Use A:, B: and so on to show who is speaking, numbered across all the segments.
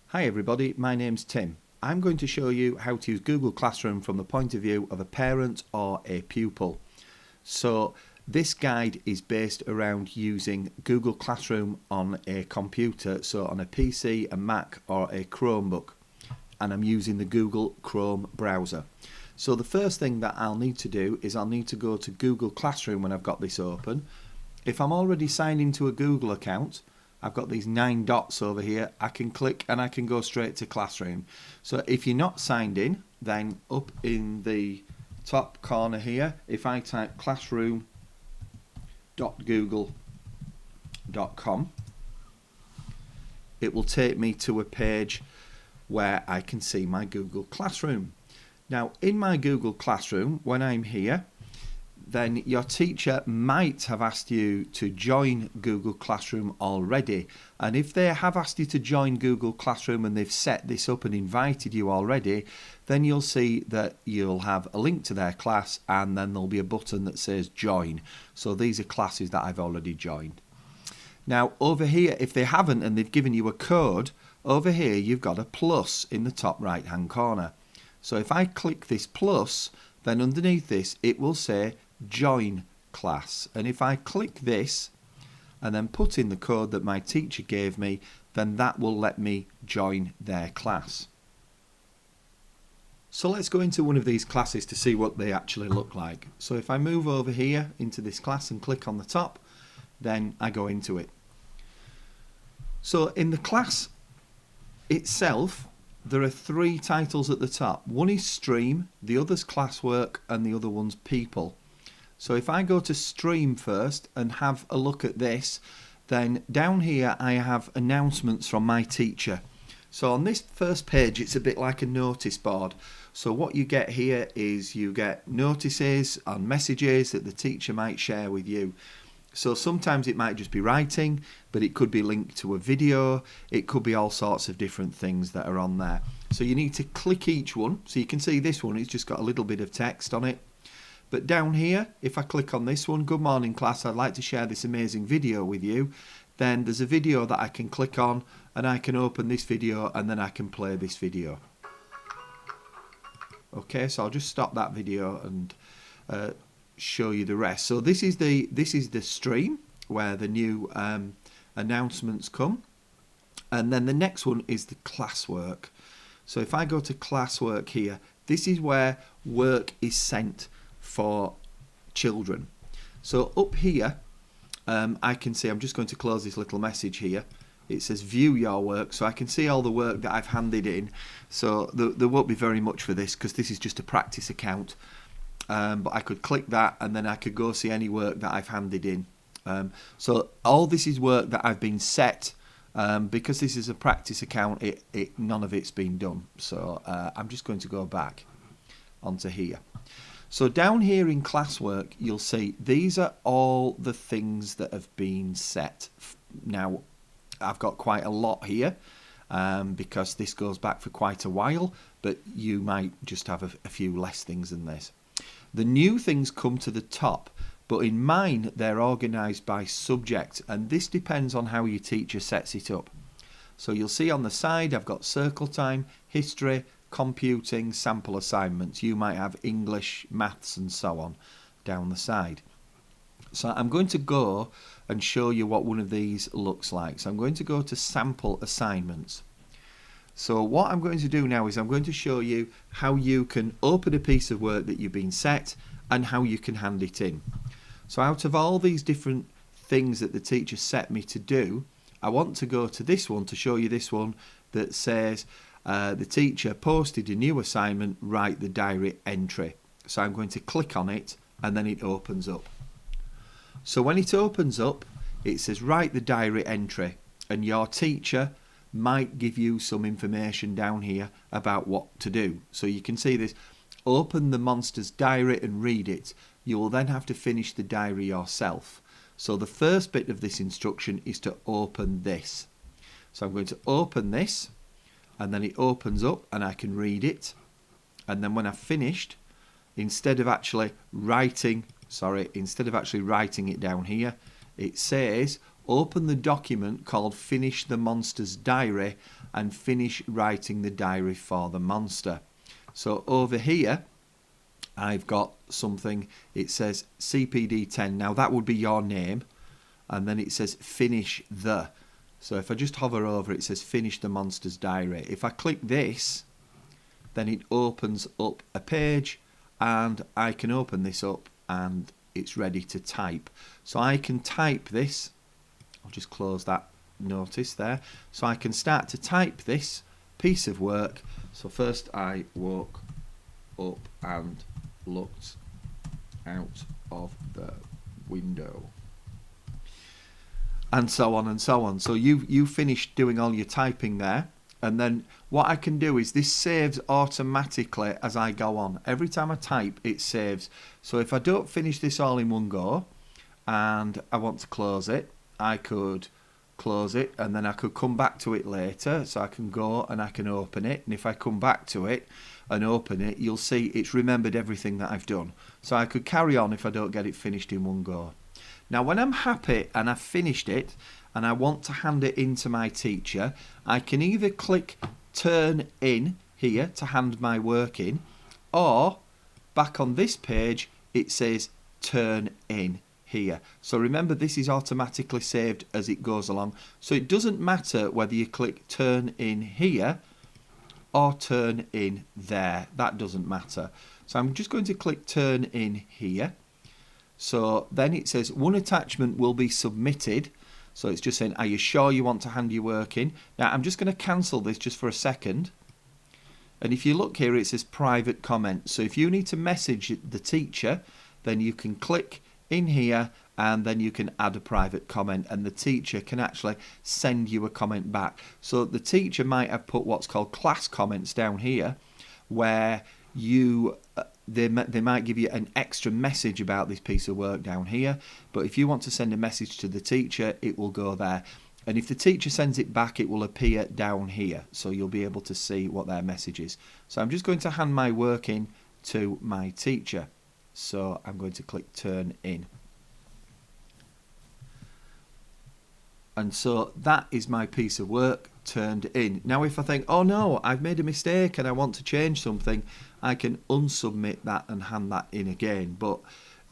A: Hi everybody, my name's Tim. I'm going to show you how to use Google Classroom from the point of view of a parent or a pupil. So this guide is based around using Google Classroom on a computer, so on a PC, a Mac or a Chromebook, and I'm using the Google Chrome browser. So the first thing that I'll need to do is I'll need to go to Google Classroom when I've got this open. If I'm already signed into a Google account, I've got these 9 dots over here. I can click and I can go straight to Classroom. So if you're not signed in, then up in the top corner here, if I type classroom.google.com, it will take me to a page where I can see my Google Classroom. Now in my Google Classroom, when I'm here, then your teacher might have asked you to join Google Classroom already. And if they have asked you to join Google Classroom and they've set this up and invited you already, then you'll see that you'll have a link to their class and then there'll be a button that says join. So these are classes that I've already joined. Now over here, if they haven't and they've given you a code, over here you've got a plus in the top right hand corner. So if I click this plus, then underneath this it will say join class, and if I click this and then put in the code that my teacher gave me, then that will let me join their class. So let's go into one of these classes to see what they actually look like. So if I move over here into this class and click on the top, then I go into it. So in the class itself, there are 3 titles at the top. One is Stream, the other's Classwork, and the other one's People. So if I go to Stream first and have a look at this, then down here I have announcements from my teacher. So on this first page it's a bit like a notice board. So what you get here is you get notices on messages that the teacher might share with you. So sometimes it might just be writing, but it could be linked to a video. It could be all sorts of different things that are on there. So you need to click each one. So you can see this one, it's just got a little bit of text on it. But down here, if I click on this one, good morning class, I'd like to share this amazing video with you. Then there's a video that I can click on and I can open this video and then I can play this video. Okay, so I'll just stop that video and show you the rest. So this is the stream where the new announcements come, and then the next one is the classwork. So if I go to classwork here, this is where work is sent for children. So up here I can see, I'm just going to close this little message here. It says view your work, so I can see all the work that I've handed in. So there won't be very much for this because this is just a practice account. But I could click that and then I could go see any work that I've handed in. So all this is work that I've been set. Because this is a practice account, none of it's been done. So I'm just going to go back onto here. So down here in classwork, you'll see these are all the things that have been set. Now, I've got quite a lot here because this goes back for quite a while, but you might just have a few less things than this. The new things come to the top, but in mine they're organised by subject, and this depends on how your teacher sets it up. So you'll see on the side I've got circle time, history, computing, sample assignments. You might have English, maths and so on down the side. So I'm going to go and show you what one of these looks like. So I'm going to go to sample assignments. So what I'm going to do now is I'm going to show you how you can open a piece of work that you've been set and how you can hand it in. So out of all these different things that the teacher set me to do, I want to go to this one to show you this one that says the teacher posted a new assignment, write the diary entry. So I'm going to click on it and then it opens up. So when it opens up, it says write the diary entry, and your teacher might give you some information down here about what to do. So you can see this, open the monster's diary and read it. You will then have to finish the diary yourself. So the first bit of this instruction is to open this. So I'm going to open this and then it opens up and I can read it. And then when I've finished, instead of actually writing it down here, it says open the document called Finish the Monster's Diary and finish writing the diary for the monster. So over here, I've got something, it says CPD 10. Now that would be your name. And then it says finish the. So if I just hover over it, it says finish the monster's diary. If I click this, then it opens up a page and I can open this up and it's ready to type. So I can type this. I'll just close that notice there. So I can start to type this piece of work. So first I woke up and looked out of the window. And so on and so on. So you finished doing all your typing there. And then what I can do is this saves automatically as I go on. Every time I type, it saves. So if I don't finish this all in one go and I want to close it, I could close it and then I could come back to it later. So I can go and I can open it. And if I come back to it and open it, you'll see it's remembered everything that I've done. So I could carry on if I don't get it finished in one go. Now when I'm happy and I've finished it and I want to hand it in to my teacher, I can either click turn in here to hand my work in, or back on this page it says turn in here. So remember, this is automatically saved as it goes along. So it doesn't matter whether you click turn in here or turn in there. That doesn't matter. So I'm just going to click turn in here. So then it says one attachment will be submitted. So it's just saying, are you sure you want to hand your work in? Now I'm just going to cancel this just for a second. And if you look here, it says private comment. So if you need to message the teacher, then you can click in here and then you can add a private comment and the teacher can actually send you a comment back. So the teacher might have put what's called class comments down here, where they might give you an extra message about this piece of work down here, but if you want to send a message to the teacher, it will go there. And if the teacher sends it back, it will appear down here, so you'll be able to see what their message is. So I'm just going to hand my work in to my teacher. So I'm going to click turn in. And so that is my piece of work turned in. Now if I think, oh no, I've made a mistake and I want to change something, I can unsubmit that and hand that in again. But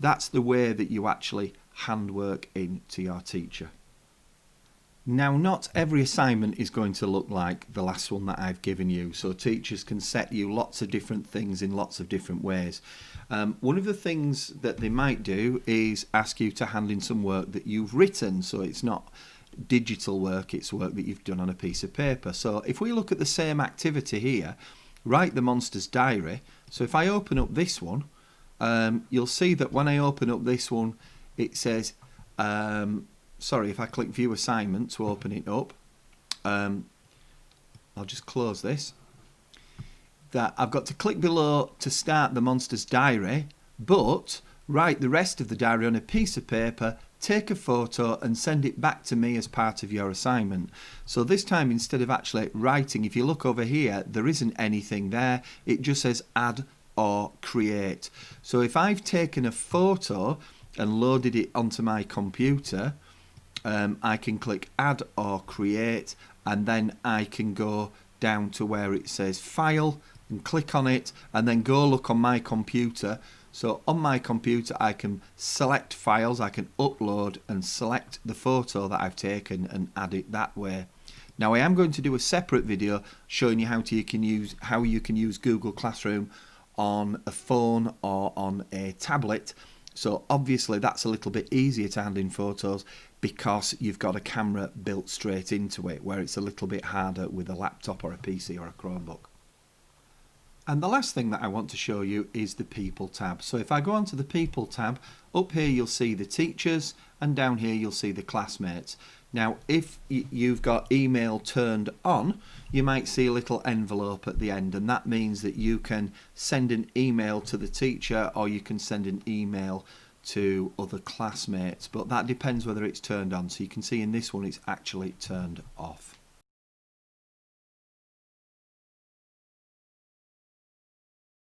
A: that's the way that you actually hand work in to your teacher. Now not every assignment is going to look like the last one that I've given you. So teachers can set you lots of different things in lots of different ways. One of the things that they might do is ask you to hand in some work that you've written. So it's not digital work, it's work that you've done on a piece of paper. So if we look at the same activity here, write the monster's diary. So if I open up this one, you'll see that when I open up this one, it says, sorry, if I click view assignment to open it up, I'll just close this, that I've got to click below to start the monster's diary, but write the rest of the diary on a piece of paper, take a photo and send it back to me as part of your assignment. So this time, instead of actually writing, if you look over here, there isn't anything there. It just says add or create. So if I've taken a photo and loaded it onto my computer, I can click add or create, and then I can go down to where it says file and click on it and then go look on my computer. So on my computer I can select files, I can upload and select the photo that I've taken and add it that way. Now I am going to do a separate video showing you how you can use Google Classroom on a phone or on a tablet. So obviously that's a little bit easier to hand in photos because you've got a camera built straight into it, where it's a little bit harder with a laptop or a PC or a Chromebook. And the last thing that I want to show you is the People tab. So if I go onto the People tab, up here you'll see the teachers and down here you'll see the classmates. Now if you've got email turned on, you might see a little envelope at the end, and that means that you can send an email to the teacher or you can send an email to other classmates, but that depends whether it's turned on. So you can see in this one it's actually turned off.